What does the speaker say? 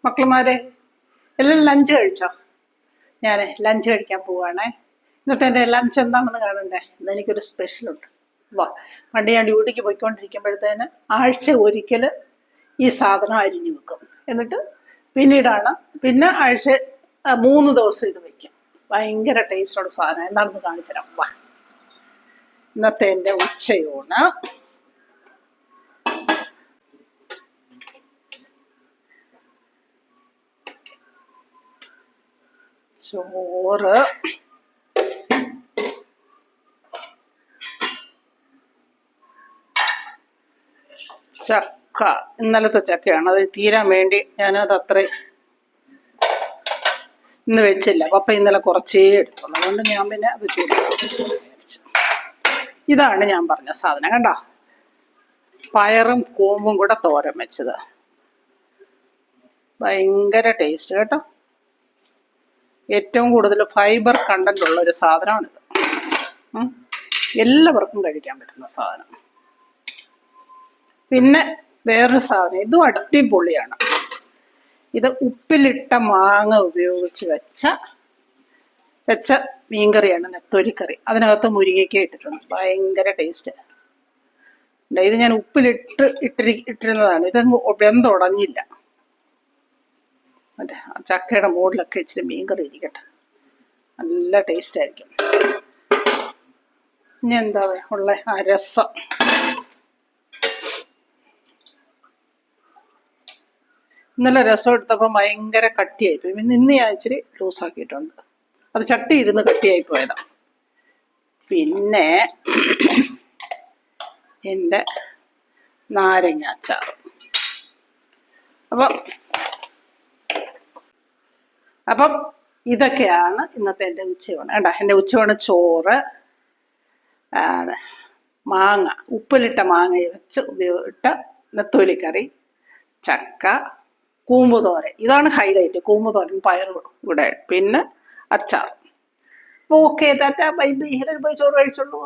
മക്കളുമാരെ എല്ലാം ലഞ്ച് കഴിച്ചോ? ഞാൻ ലഞ്ച് കഴിക്കാൻ പോവാണേ. ഇന്നത്തെ എൻ്റെ ലഞ്ച് എന്താണെന്ന് കാണണ്ടേ? ഇന്നെനിക്കൊരു സ്പെഷ്യലുണ്ട്. വാ, പണ്ട് ഞാൻ ഡ്യൂട്ടിക്ക് പോയിക്കൊണ്ടിരിക്കുമ്പോഴത്തേന് ആഴ്ച ഒരിക്കൽ ഈ സാധനം അരിഞ്ഞു വെക്കും. എന്നിട്ട് പിന്നെ ആഴ്ച 3 ദിവസം ഇത് വെക്കും. ഭയങ്കര ടേസ്റ്റുള്ള സാധനം. എന്താണെന്ന് കാണിച്ചു തരാം. വാ, ഇന്നത്തെ എൻ്റെ ഉച്ചയൂണ് ചോറ്, ചക്ക. ഇന്നലത്തെ ചക്കയാണ്, അത് തീരാൻ വേണ്ടി ഞാനത് അത്രയും ഇന്ന് വെച്ചില്ല. പപ്പ ഇന്നലെ കുറച്ചേ എടുത്തുള്ളൂ, അതുകൊണ്ട് ഞാൻ പിന്നെ അത് വിചാരിച്ചു. ഇതാണ് ഞാൻ പറഞ്ഞ സാധനം. കണ്ടോ, പയറും കൂമ്പും കൂടെ തോരൻ വെച്ചത്. ഭയങ്കര ടേസ്റ്റ് കേട്ടോ. ഏറ്റവും കൂടുതൽ ഫൈബർ കണ്ടന്റ് ഉള്ള ഒരു സാധനമാണിത്. എല്ലാവർക്കും കഴിക്കാൻ പറ്റുന്ന സാധനം. പിന്നെ വേറൊരു സാധനം, ഇതും അടിപൊളിയാണ്. ഇത് ഉപ്പിലിട്ട മാങ്ങ ഉപയോഗിച്ച് വെച്ച മീൻകറിയാണ്, നെത്തോലിക്കറി. അതിനകത്ത് മുരിങ്ങയ്ക്ക ഇട്ടിട്ടുണ്ട്. ഭയങ്കര ടേസ്റ്റ്. ഇത് ഞാൻ ഇട്ടിരുന്നതാണ്. ഇതങ്ങ് വെന്തുടഞ്ഞില്ല. അതെ, ചക്കയുടെ മുകളിലൊക്കെ ഇച്ചിരി മീൻകറി ഇരിക്കട്ടെ, നല്ല ടേസ്റ്റ് ആയിരിക്കും. ഇനി എന്താ ഉള്ള രസം. ഇന്നലെ രസം എടുത്തപ്പോൾ ഭയങ്കര കട്ടിയായിപ്പോയി. ഇന്ന് ഞാൻ ഇച്ചിരി ലൂസാക്കിയിട്ടുണ്ട്. അത് ചട്ടി ഇരുന്ന് കട്ടിയായി പോയതാ. പിന്നെ എൻ്റെ നാരങ്ങ അച്ചാർ. അപ്പം ഇതൊക്കെയാണ് ഇന്നത്തെ എൻ്റെ ഉച്ചയൂണ്. കേട്ടോ, എൻ്റെ ഉച്ചയൂണ് ചോറ്, മാങ്ങ, ഉപ്പിലിട്ട മാങ്ങ വെച്ച് ഉപയോഗിട്ട നെത്തോലിക്കറി, ചക്ക, കൂമ്പുതോരൻ. ഇതാണ് ഹൈലൈറ്റ്. കൂമ്പുതോരൻ, പയർ കൂടെ, പിന്നെ അച്ചാർ. Okay, Tata, bye bye. എല്ലാവരും പോയി ചോറ് കഴിച്ചോളൂ.